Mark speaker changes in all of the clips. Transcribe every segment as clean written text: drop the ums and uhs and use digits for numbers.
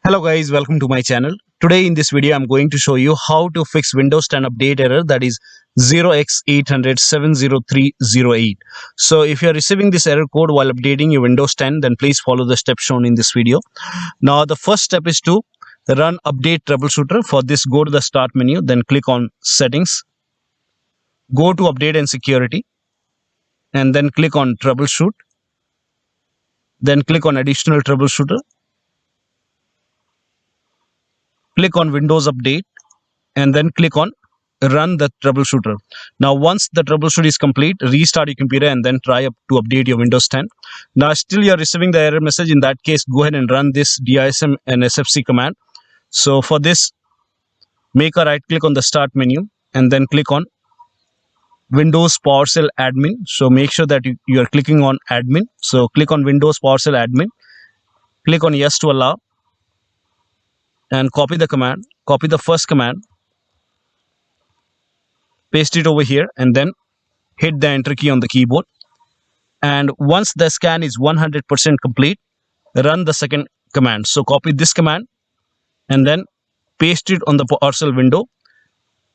Speaker 1: Hello guys, welcome to my channel. Today in this video I'm going to show you how to fix Windows 10 update error, that is 0x80070308. So if you are receiving this error code while updating your Windows 10, then please follow the steps shown in this video. Now the first step is to run update troubleshooter. For this, go to the start menu, then click on settings, go to update and security, and then click on troubleshoot, then click on additional troubleshooter. Click on Windows Update and then click on Run the Troubleshooter. Now, once the troubleshoot is complete, restart your computer and then try to update your Windows 10. Now, still you are receiving the error message. In that case, go ahead and run this DISM and SFC command. So, for this, make a right click on the Start menu and then click on Windows PowerShell Admin. So, make sure that you are clicking on Admin. So, click on Windows PowerShell Admin. Click on Yes to allow. And copy the command, copy the first command, paste it over here and then hit the enter key on the keyboard. And once the scan is 100% complete, run the second command. So copy this command and then paste it on the PowerShell window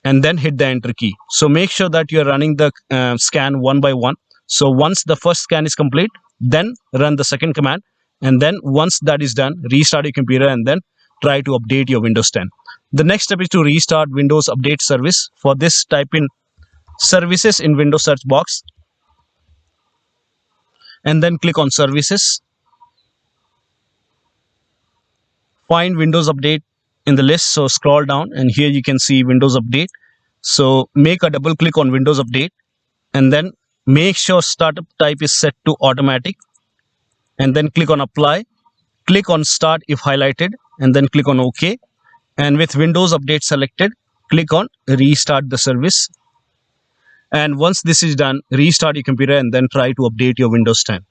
Speaker 1: and then hit the enter key. So make sure that you're running the scan one by one. So once the first scan is complete, then run the second command. And then once that is done, restart your computer and then try to update your Windows 10. The next step is to restart Windows Update Service. For this, type in Services in Windows search box and then click on Services. Find Windows Update in the list. So scroll down and here you can see Windows Update. So make a double click on Windows Update and then make sure startup type is set to automatic and then click on Apply. Click on Start if highlighted and then click on OK. And with Windows Update selected, click on Restart the service. And once this is done, restart your computer and then try to update your Windows 10.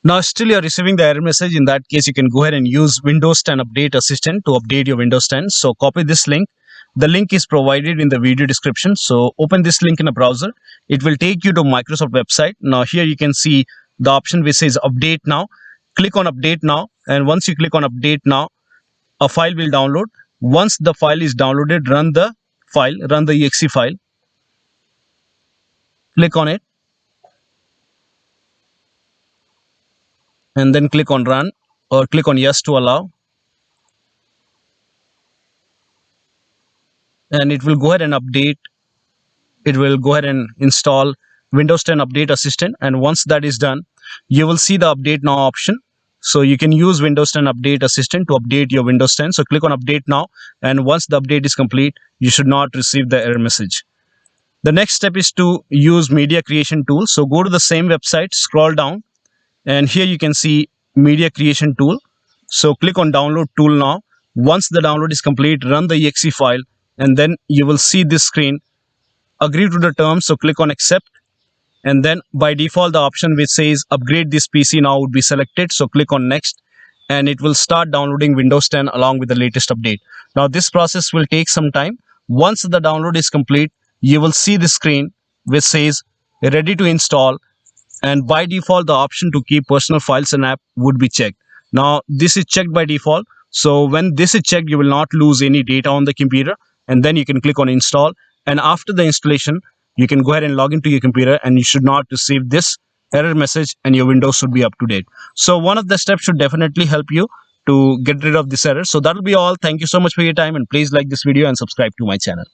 Speaker 1: Now still you are receiving the error message. In that case, you can go ahead and use Windows 10 Update Assistant to update your Windows 10. So copy this link. The link is provided in the video description. So open this link in a browser. It will take you to Microsoft website. Now here you can see the option which says Update Now. Click on Update Now, and once you click on Update Now, a file will download. Once the file is downloaded, run the file, run the exe file. Click on it and then click on Run or click on Yes to allow. And it will go ahead and update. It will go ahead and install Windows 10 Update Assistant, and once that is done, you will see the Update Now option. So you can use Windows 10 Update Assistant to update your Windows 10. So click on Update Now, and once the update is complete, you should not receive the error message. The next step is to use Media Creation Tool. So go to the same website, scroll down, and here you can see Media Creation Tool. So click on Download Tool now. Once the download is complete, run the exe file, and then you will see this screen. Agree to the terms, so click on Accept. And then by default, the option which says upgrade this PC now would be selected. So click on Next and it will start downloading Windows 10 along with the latest update. Now this process will take some time. Once the download is complete, you will see the screen which says ready to install. And by default, the option to keep personal files and app would be checked. Now this is checked by default. So when this is checked, you will not lose any data on the computer. And then you can click on Install. And after the installation, you can go ahead and log into your computer and you should not receive this error message and your Windows should be up to date. So one of the steps should definitely help you to get rid of this error. So that will be all. Thank you so much for your time and please like this video and subscribe to my channel.